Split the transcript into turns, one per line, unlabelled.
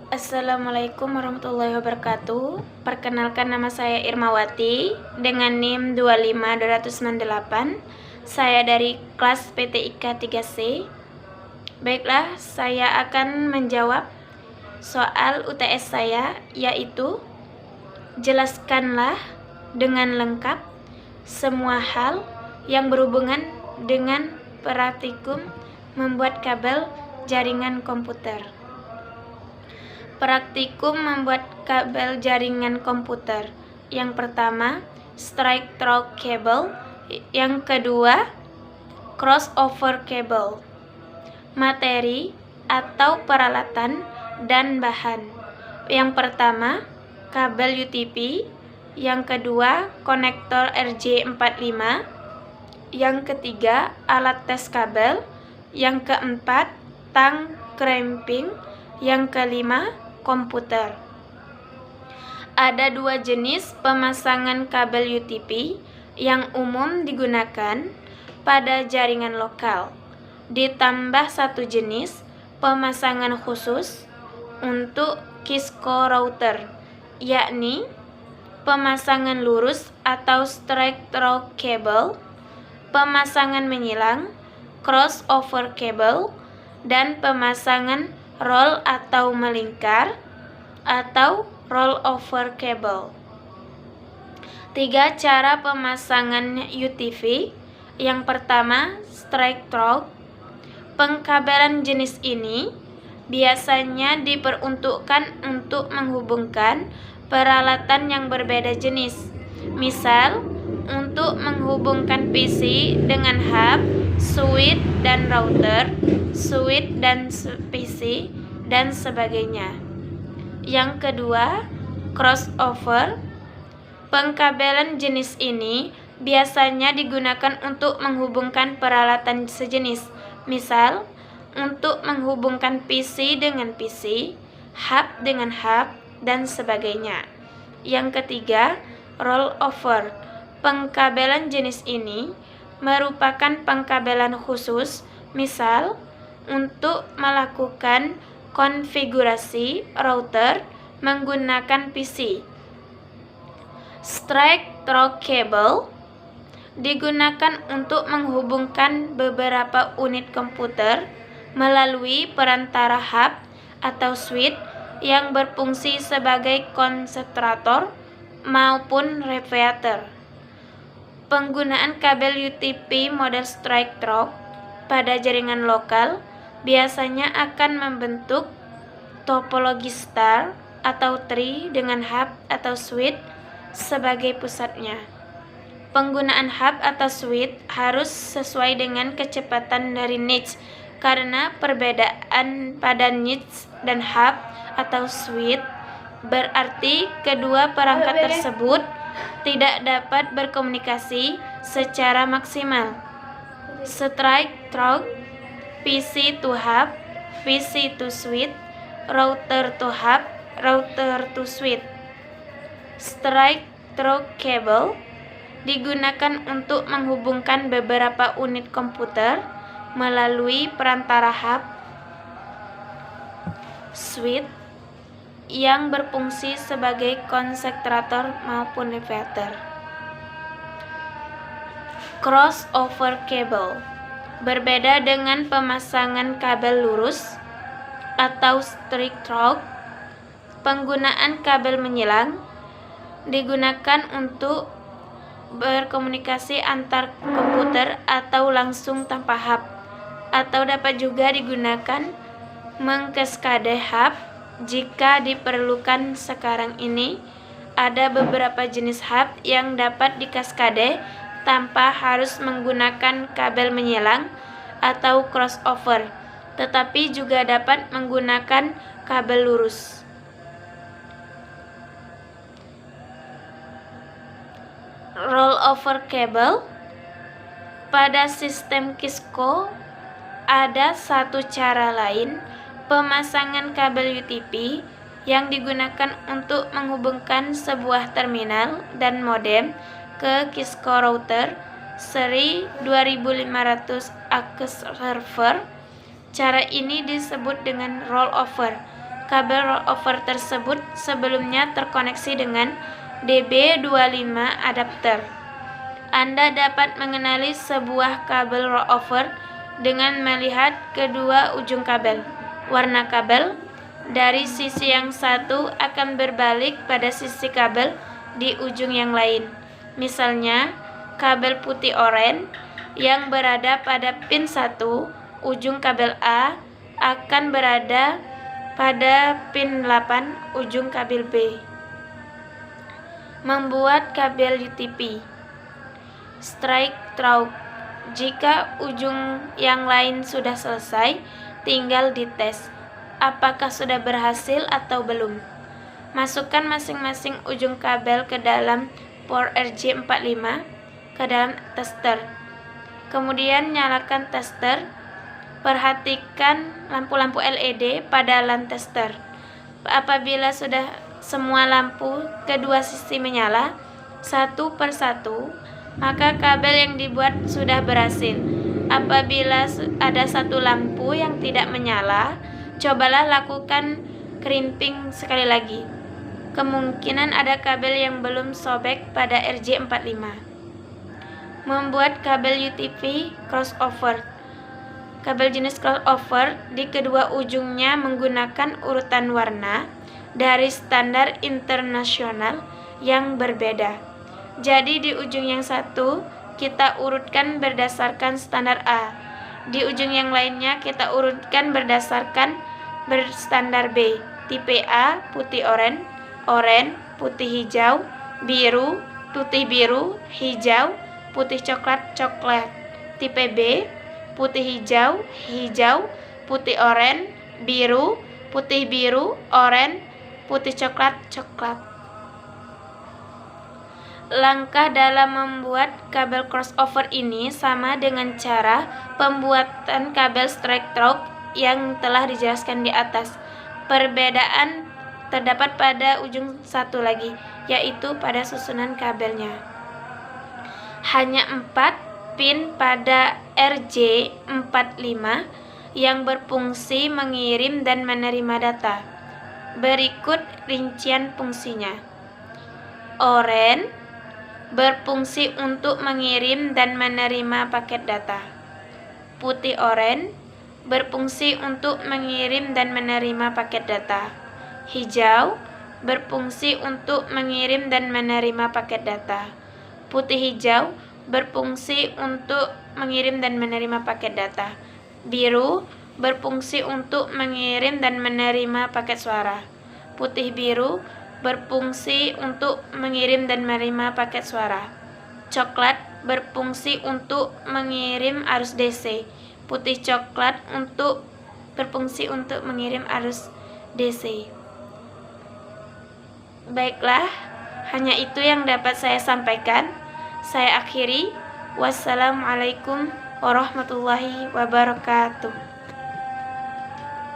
Assalamualaikum warahmatullahi wabarakatuh. Perkenalkan, nama saya Irmawati dengan NIM 25298. Saya dari kelas PTIK 3C. Baiklah, saya akan menjawab soal UTS saya, yaitu jelaskanlah dengan lengkap semua hal yang berhubungan dengan praktikum membuat kabel jaringan komputer. Praktikum membuat kabel jaringan komputer. Yang pertama, straight through cable. Yang kedua, crossover cable. Materi atau peralatan dan bahan. Yang pertama, kabel UTP. Yang kedua, konektor RJ45. Yang ketiga, alat tes kabel. Yang keempat, tang cramping. Yang kelima, komputer. Ada dua jenis pemasangan kabel UTP yang umum digunakan pada jaringan lokal. Ditambah satu jenis pemasangan khusus untuk Cisco router, yakni pemasangan lurus atau straight through cable, pemasangan menyilang, crossover cable, dan pemasangan roll atau melingkar atau rollover cable. 3 cara pemasangan UTV. Yang pertama, straight through. Pengkabelan jenis ini biasanya diperuntukkan untuk menghubungkan peralatan yang berbeda jenis. Misal, untuk menghubungkan PC dengan hub, switch dan router, switch dan PC, dan sebagainya. Yang kedua, crossover. Pengkabelan jenis ini biasanya digunakan untuk menghubungkan peralatan sejenis. Misal, untuk menghubungkan PC dengan PC, hub dengan hub, dan sebagainya. Yang ketiga, rollover. Pengkabelan jenis ini merupakan pengkabelan khusus, misal untuk melakukan konfigurasi router menggunakan PC. Straight through cable digunakan untuk menghubungkan beberapa unit komputer melalui perantara hub atau switch yang berfungsi sebagai konsentrator maupun radiator. Penggunaan kabel UTP model straight through pada jaringan lokal biasanya akan membentuk topologi star atau tree dengan hub atau switch sebagai pusatnya. Penggunaan hub atau switch harus sesuai dengan kecepatan dari niche, karena perbedaan pada niche dan hub atau switch berarti kedua perangkat tersebut tidak dapat berkomunikasi secara maksimal. Straight through, PC to hub, PC to switch, router to hub, router to switch. Straight through cable digunakan untuk menghubungkan beberapa unit komputer melalui perantara hub, switch yang berfungsi sebagai konsentrator maupun radiator. Crossover cable berbeda dengan pemasangan kabel lurus atau straight through. Penggunaan kabel menyilang digunakan untuk berkomunikasi antar komputer atau langsung tanpa hub, atau dapat juga digunakan mengkaskade hub jika diperlukan. Sekarang ini ada beberapa jenis hub yang dapat dikaskade tanpa harus menggunakan kabel menyilang atau crossover, tetapi juga dapat menggunakan kabel lurus. Rollover cable. Pada sistem Cisco ada satu cara lain pemasangan kabel UTP yang digunakan untuk menghubungkan sebuah terminal dan modem ke Cisco router seri 2500 AX server. Cara ini disebut dengan rollover. Kabel rollover tersebut sebelumnya terkoneksi dengan DB25 adapter. Anda dapat mengenali sebuah kabel rollover dengan melihat kedua ujung kabel. Warna kabel dari sisi yang satu akan berbalik pada sisi kabel di ujung yang lain. Misalnya, kabel putih oranye yang berada pada pin 1, ujung kabel A akan berada pada pin 8, ujung kabel B. Membuat kabel UTP. Strike through. Jika ujung yang lain sudah selesai, tinggal dites apakah sudah berhasil atau belum. Masukkan masing-masing ujung kabel ke dalam port RJ45 ke dalam tester. Kemudian nyalakan tester. Perhatikan lampu-lampu LED pada LAN tester. Apabila sudah semua lampu kedua sisi menyala satu persatu, maka kabel yang dibuat sudah berhasil. Apabila ada satu lampu yang tidak menyala, cobalah lakukan crimping sekali lagi. Kemungkinan ada kabel yang belum sobek pada RJ45. Membuat kabel UTP crossover. Kabel jenis crossover di kedua ujungnya menggunakan urutan warna dari standar internasional yang berbeda. Jadi di ujung yang satu kita urutkan berdasarkan standar A. Di ujung yang lainnya kita urutkan berdasarkan berstandar B. Tipe A putih oranye, oranye, putih hijau, biru, putih biru, hijau, putih coklat, coklat. Tipe B putih hijau, hijau, putih oranye, biru, putih biru, oranye, putih coklat, coklat. Langkah dalam membuat kabel crossover ini sama dengan cara pembuatan kabel strike through yang telah dijelaskan di atas. Perbedaan terdapat pada ujung satu lagi, yaitu pada susunan kabelnya. Hanya 4 pin pada RJ45 yang berfungsi mengirim dan menerima data. Berikut rincian fungsinya. Oranye berfungsi untuk mengirim dan menerima paket data. Putih oranye berfungsi untuk mengirim dan menerima paket data. Hijau berfungsi untuk mengirim dan menerima paket data. Putih hijau berfungsi untuk mengirim dan menerima paket data. Biru berfungsi untuk mengirim dan menerima paket suara. Putih biru berfungsi untuk mengirim dan menerima paket suara. Coklat berfungsi untuk mengirim arus DC. Putih coklat berfungsi untuk mengirim arus DC. Baiklah, hanya itu yang dapat saya sampaikan. Saya akhiri. Wassalamualaikum warahmatullahi wabarakatuh.